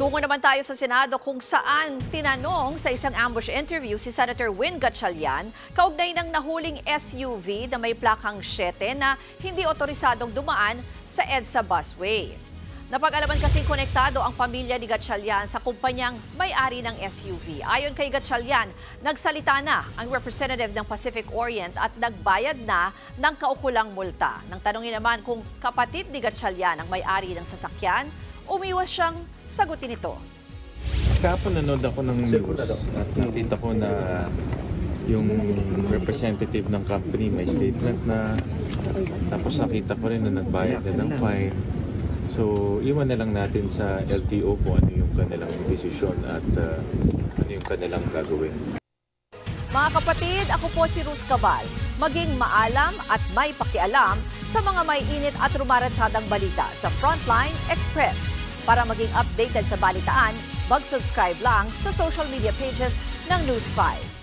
Tungo naman tayo sa Senado kung saan tinanong sa isang ambush interview si Senator Win Gatchalian kaugnay ng nahuling SUV na may plakang 7 na hindi otorisadong dumaan sa EDSA busway. Napag-alaman kasing konektado ang pamilya ni Gatchalian sa kumpanyang may-ari ng SUV. Ayon kay Gatchalian, nagsalita na ang representative ng Pacific Orient at nagbayad na ng kaukulang multa. Nang tanongin naman kung kapatid ni Gatchalian ang may-ari ng sasakyan, umiwas siyang sagutin ito. Kahapon nanood ako ng news at nakita ko na yung representative ng company may statement na, tapos nakita ko rin na nagbayad na ng fine. So, iwan na lang natin sa LTO kung ano yung kanilang desisyon at ano yung kanilang gagawin. Mga kapatid, ako po si Ruth Cabal. Maging maalam at may pakialam sa mga may init at rumaratsadang balita sa Frontline Express. Para maging updated sa balitaan, mag-subscribe lang sa social media pages ng News 5.